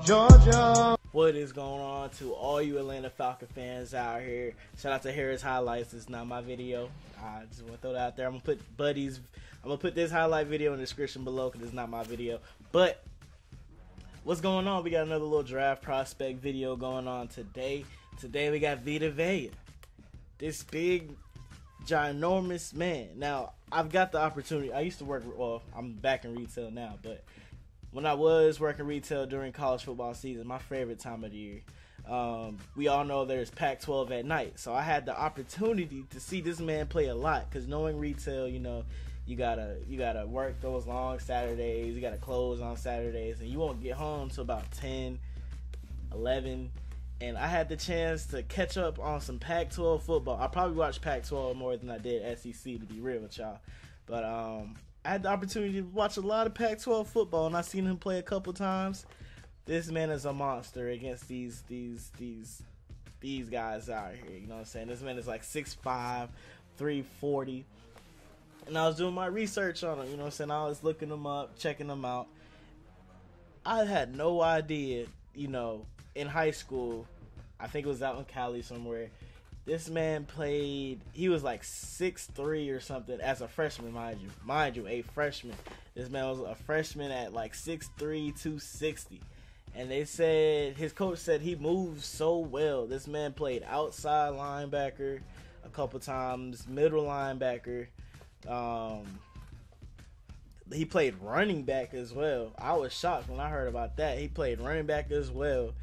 Georgia. What is going on to all you Atlanta Falcon fans out here? Shout out to Harris Highlights. It's not my video. I just want to throw that out there. I'm gonna put this highlight video in the description below because it's not my video. But what's going on? We got another little draft prospect video going on today. Today we got Vita Vea, this big, ginormous man. Now I've got the opportunity. I used to work. Well, I'm back in retail now, but when I was working retail during college football season, my favorite time of the year, we all know there's Pac-12 at night. So I had the opportunity to see this man play a lot because knowing retail, you know, you gotta work those long Saturdays, you gotta close on Saturdays, and you won't get home till about 10, 11. And I had the chance to catch up on some Pac-12 football. I probably watched Pac-12 more than I did SEC, to be real with y'all. But I had the opportunity to watch a lot of Pac-12 football, and I seen him play a couple times. This man is a monster against these guys out here. You know what I'm saying? This man is like 6'5", 340. And I was doing my research on him. You know what I'm saying? I was looking him up, checking him out. I had no idea, you know, in high school, I think it was out in Cali somewhere, this man played, he was like 6'3" or something as a freshman, mind you, a freshman. This man was a freshman at like 6'3", 260. And they said, his coach said he moves so well. This man played outside linebacker a couple times, middle linebacker. He played running back as well. I was shocked when I heard about that. He played running back as well.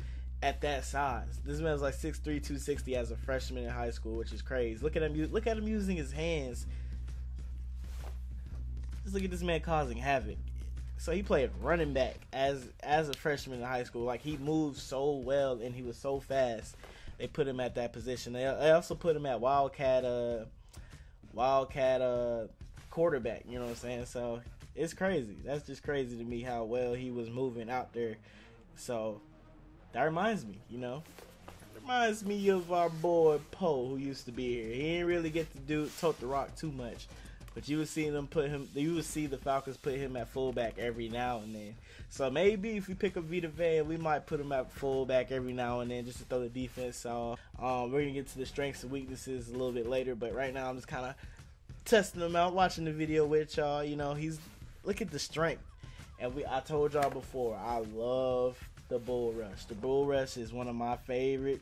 At that size, this man was like 6'3", 260 as a freshman in high school, which is crazy. Look at him using his hands. Just look at this man causing havoc. So he played running back as a freshman in high school. Like, he moved so well and he was so fast. They put him at that position. They also put him at wildcat quarterback. You know what I'm saying? So it's crazy. That's just crazy to me how well he was moving out there. So that reminds me, you know, reminds me of our boy Poe, who used to be here. He didn't really get to tote the rock too much, but you would see the Falcons put him at fullback every now and then. So maybe if we pick up Vita Vea, we might put him at fullback every now and then just to throw the defense off. We're gonna get to the strengths and weaknesses a little bit later, but right now I'm just kind of testing him out, watching the video with y'all. You know, look at the strength, and I told y'all before, I love the bull rush. The bull rush is one of my favorite.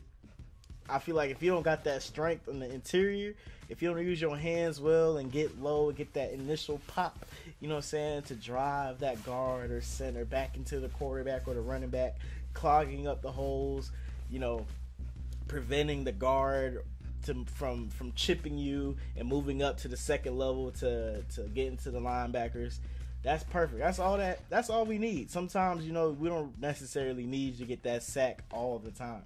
I feel like if you don't got that strength on the interior, if you don't use your hands well and get low and get that initial pop, you know what I'm saying, to drive that guard or center back into the quarterback or the running back, clogging up the holes, you know, preventing the guard from chipping you and moving up to the second level to get into the linebackers. That's perfect. That's all we need. Sometimes, you know, we don't necessarily need to get that sack all the time.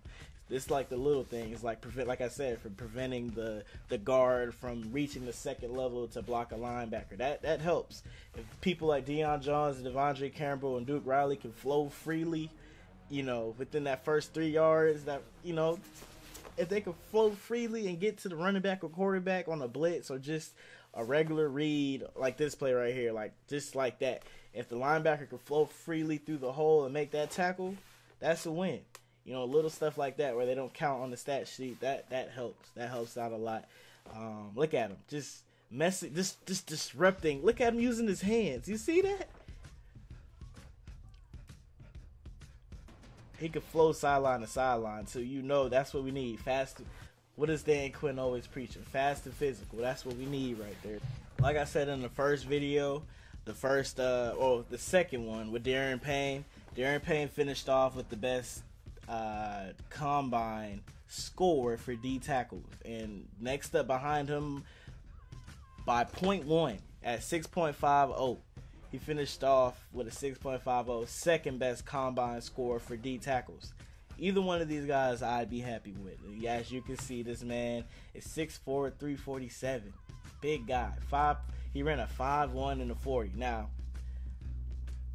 It's like the little things, like I said, for preventing the guard from reaching the second level to block a linebacker. That helps. If people like Deion Jones and Devondre Campbell and Duke Riley can flow freely, you know, within that first 3 yards, that, you know, if they can flow freely and get to the running back or quarterback on a blitz or just a regular read like this play right here, like just like that, if the linebacker can flow freely through the hole and make that tackle, that's a win. You know, little stuff like that where they don't count on the stat sheet, that helps. That helps out a lot. Look at him, just disrupting. Look at him using his hands. You see that? He could flow sideline to sideline, so you know that's what we need. Fast. What is Dan Quinn always preaching? Fast and physical. That's what we need right there. Like I said in the first video, the second one with Darren Payne. Darren Payne finished off with the best combine score for D tackles, and next up behind him by 0.1 at 6.50. He finished off with a 6.50, second best combine score for D tackles. Either one of these guys I'd be happy with. As you can see, this man is 6'4", 347. Big guy. He ran a 5'1" and a 40. Now,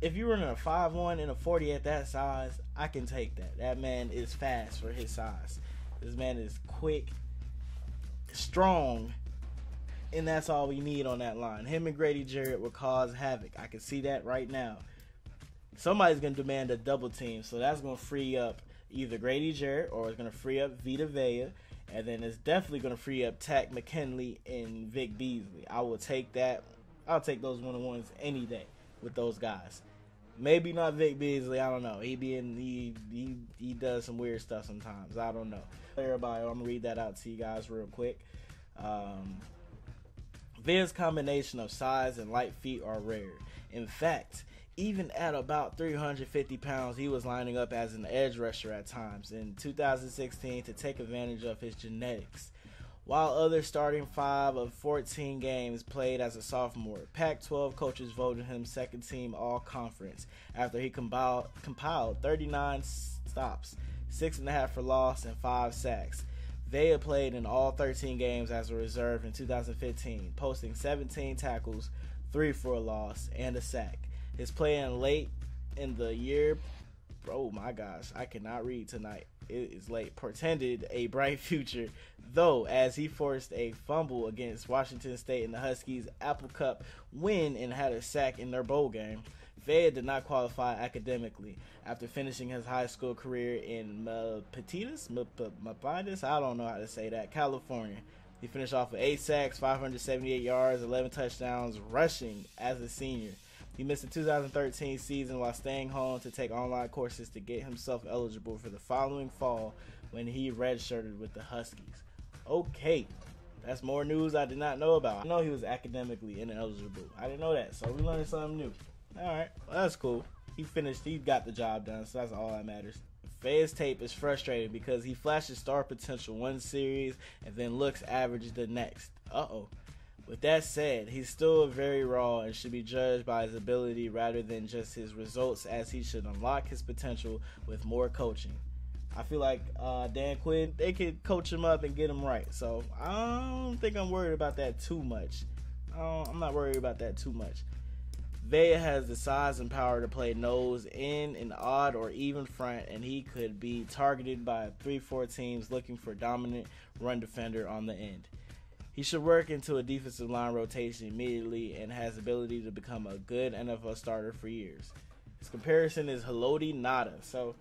if you're running a 5'1" and a 40 at that size, I can take that. That man is fast for his size. This man is quick, strong, and that's all we need on that line. Him and Grady Jarrett will cause havoc. I can see that right now. somebody's going to demand a double team. So that's going to free up either Grady Jarrett or it's going to free up Vita Vea. And then it's definitely going to free up Tack McKinley and Vic Beasley. I will take that. I'll take those one-on-ones any day with those guys. Maybe not Vic Beasley. I don't know. He does some weird stuff sometimes. I don't know. Everybody, I'm going to read that out to you guys real quick. Vea's combination of size and light feet are rare. In fact, even at about 350 pounds, he was lining up as an edge rusher at times in 2016 to take advantage of his genetics. While others starting 5 of 14 games played as a sophomore, Pac-12 coaches voted him second team all-conference after he compiled 39 stops, 6.5 for loss, and 5 sacks. Vea played in all 13 games as a reserve in 2015, posting 17 tackles, 3 for a loss, and a sack. His play in late in the year, oh my gosh, I cannot read tonight. It is late. Portended a bright future, though, as he forced a fumble against Washington State in the Huskies' Apple Cup win and had a sack in their bowl game. Vea did not qualify academically after finishing his high school career in Milpitas, I don't know how to say that, California. He finished off with 8 sacks, 578 yards, 11 touchdowns, rushing as a senior. He missed the 2013 season while staying home to take online courses to get himself eligible for the following fall when he redshirted with the Huskies. Okay, that's more news I did not know about. I know he was academically ineligible. I didn't know that, so we learned something new. Alright, well, that's cool. He got the job done, so that's all that matters. Vea's tape is frustrating because he flashes star potential one series and then looks average the next. With that said, he's still very raw and should be judged by his ability rather than just his results, as he should unlock his potential with more coaching. I feel like Dan Quinn, they could coach him up and get him right. So I don't think I'm worried about that too much. I'm not worried about that too much. Vea has the size and power to play nose in an odd or even front, and he could be targeted by 3-4 teams looking for dominant run defender on the end. He should work into a defensive line rotation immediately and has ability to become a good NFL starter for years. His comparison is Haloti Ngata. So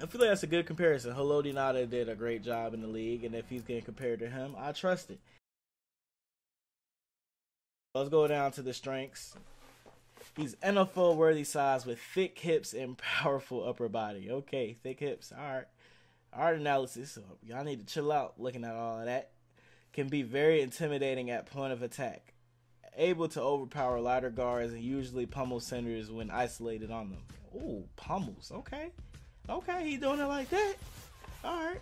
I feel like that's a good comparison. Haloti Ngata did a great job in the league, and if he's getting compared to him, I trust it. Let's go down to the strengths. He's NFL-worthy size with thick hips and powerful upper body. Okay, thick hips. All right. Art analysis. So y'all need to chill out looking at all of that. Can be very intimidating at point of attack. Able to overpower lighter guards and usually pummel centers when isolated on them. Ooh, pummels. Okay, he doing it like that. All right.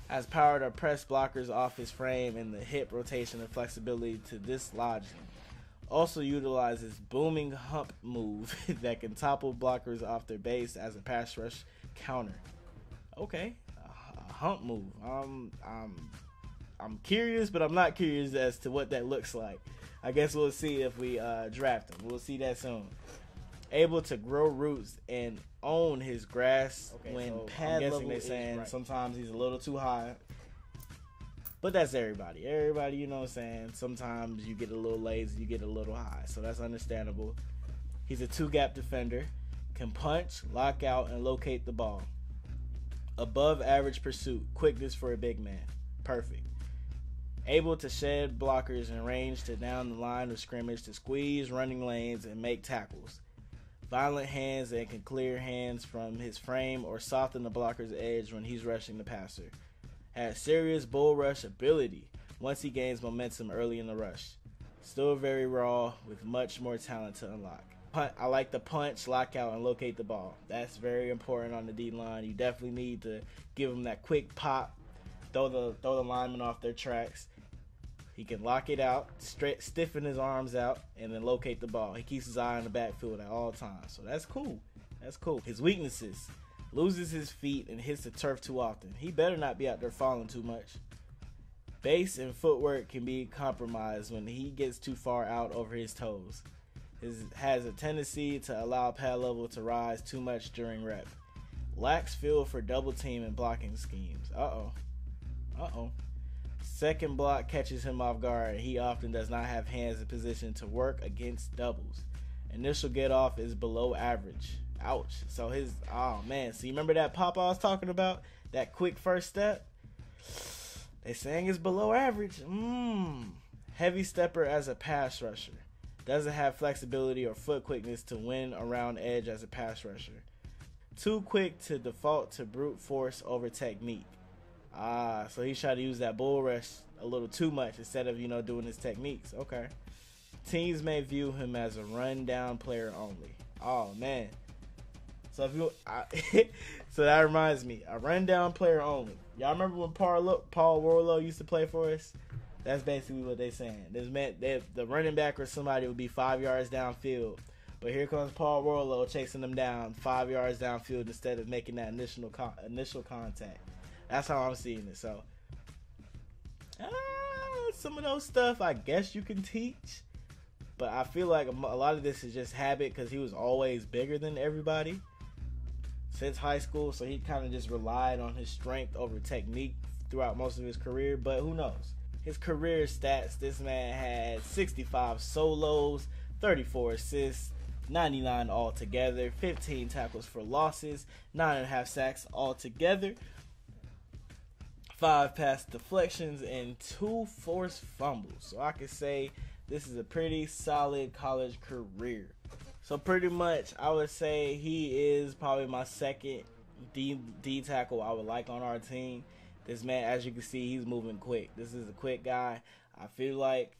Has power to press blockers off his frame and the hip rotation and flexibility to dislodge them. Also utilizes booming hump move that can topple blockers off their base as a pass rush counter. Okay, a hump move. I'm curious, but I'm not curious as to what that looks like. I guess we'll see if we draft him. We'll see that soon. Able to grow roots and own his grass when so pad level they're saying right. Sometimes he's a little too high. But that's everybody. Everybody, you know what I'm saying? Sometimes you get a little lazy, you get a little high. So that's understandable. He's a 2-gap defender. Can punch, lock out, and locate the ball. Above average pursuit. Quickness for a big man. Perfect. Able to shed blockers in range to down the line of scrimmage to squeeze running lanes and make tackles. Violent hands and can clear hands from his frame or soften the blocker's edge when he's rushing the passer. Has serious bull rush ability once he gains momentum early in the rush. Still very raw with much more talent to unlock. I like the punch, lock out, and locate the ball. That's very important on the D-line. You definitely need to give him that quick pop, throw the lineman off their tracks. He can lock it out, stiffen his arms out, and then locate the ball. He keeps his eye on the backfield at all times. So that's cool. That's cool. His weaknesses. Loses his feet and hits the turf too often. He better not be out there falling too much. Base and footwork can be compromised when he gets too far out over his toes. Has a tendency to allow pad level to rise too much during rep. Lacks feel for double team and blocking schemes. Second block catches him off guard, and he often does not have hands in position to work against doubles. Initial get off is below average. Ouch. So his, oh man. So you remember that pop I was talking about? That quick first step? They saying it's below average. Heavy stepper as a pass rusher. Doesn't have flexibility or foot quickness to win around edge as a pass rusher. Too quick to default to brute force over technique. So he's trying to use that bull rush a little too much instead of, doing his techniques. Okay. Teams may view him as a run-down player only. Oh, man. So so that reminds me, a run-down player only. Y'all remember when Paul Warlow used to play for us? That's basically what they're saying. This meant the running back or somebody would be 5 yards downfield. But here comes Paul Warlow chasing them down 5 yards downfield instead of making that initial contact. That's how I'm seeing it. So, some of those stuff I guess you can teach. But I feel like a lot of this is just habit because he was always bigger than everybody since high school. So he kind of just relied on his strength over technique throughout most of his career. But who knows? His career stats, this man had 65 solos, 34 assists, 99 altogether, 15 tackles for losses, 9.5 sacks altogether, 5 pass deflections, and 2 forced fumbles. So I could say this is a pretty solid college career. So pretty much I would say he is probably my second D tackle I would like on our team. This man, as you can see, he's moving quick. This is a quick guy. I feel like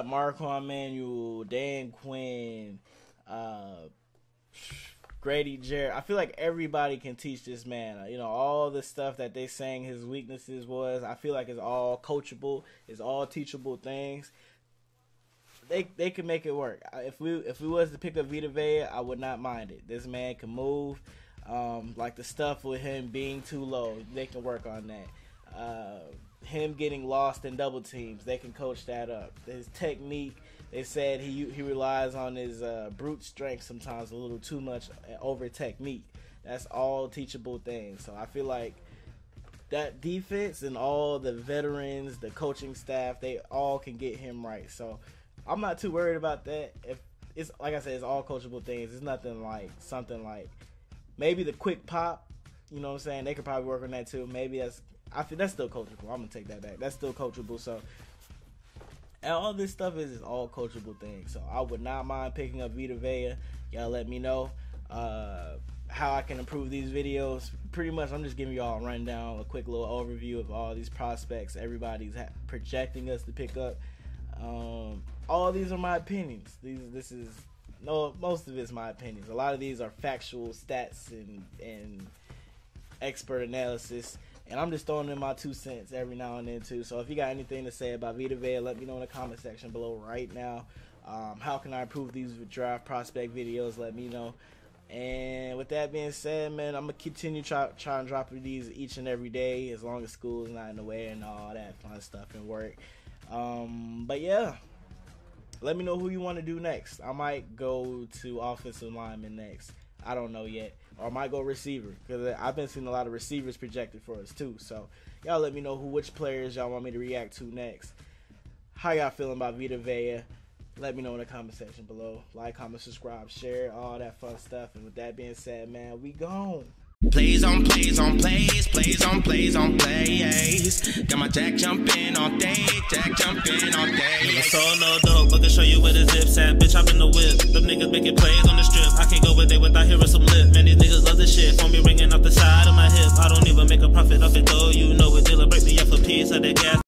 Marquand Manuel, Dan Quinn, Grady Jarrett. I feel like everybody can teach this man. All the stuff that they saying his weaknesses was, I feel like it's all coachable. It's all teachable things. They can make it work. If we was to pick up Vita Vea, I would not mind it. This man can move. Like the stuff with him being too low, they can work on that. Him getting lost in double teams, they can coach that up. His technique, they said he relies on his brute strength sometimes a little too much over technique. That's all teachable things. So I feel like that defense and all the veterans, the coaching staff, they all can get him right. So I'm not too worried about that. If it's like I said, it's all coachable things. It's nothing like something like maybe the quick pop, you know what I'm saying? They could probably work on that too. Maybe I feel that's still coachable. I'm gonna take that back. That's still coachable. So, and all this stuff is all coachable things. So I would not mind picking up Vita Vea. Y'all let me know how I can improve these videos. Pretty much, I'm just giving y'all a rundown, a quick little overview of all these prospects everybody's projecting us to pick up. All these are my opinions. Most of it's my opinions. A lot of these are factual stats and expert analysis, and I'm just throwing in my 2 cents every now and then too. So if you got anything to say about Vita Vea, let me know in the comment section below right now. How can I improve these draft prospect videos? Let me know. And with that being said, man, I'm gonna continue trying to drop these each and every day as long as school is not in the way and all that fun stuff and work. But yeah, let me know who you want to do next. I might go to offensive lineman next. I don't know yet. Or I might go receiver, because I've been seeing a lot of receivers projected for us too. So y'all let me know which players y'all want me to react to next. How y'all feeling about Vita Vea? Let me know in the comment section below. Like, comment, subscribe, share, all that fun stuff. And with that being said, man, we gone. Plays on plays on plays, plays on plays on plays. Got my jack jumping all day, jack jumping all day. Never saw no dope, but can show you where the zip's at. Bitch, I'm in the whip. Them niggas making plays on the strip. I can't go with it without hearing some lip. Man, these niggas love this shit. Phone me ringing off the side of my hip. I don't even make a profit off it though. You know it, dealer break me up a piece of that gas.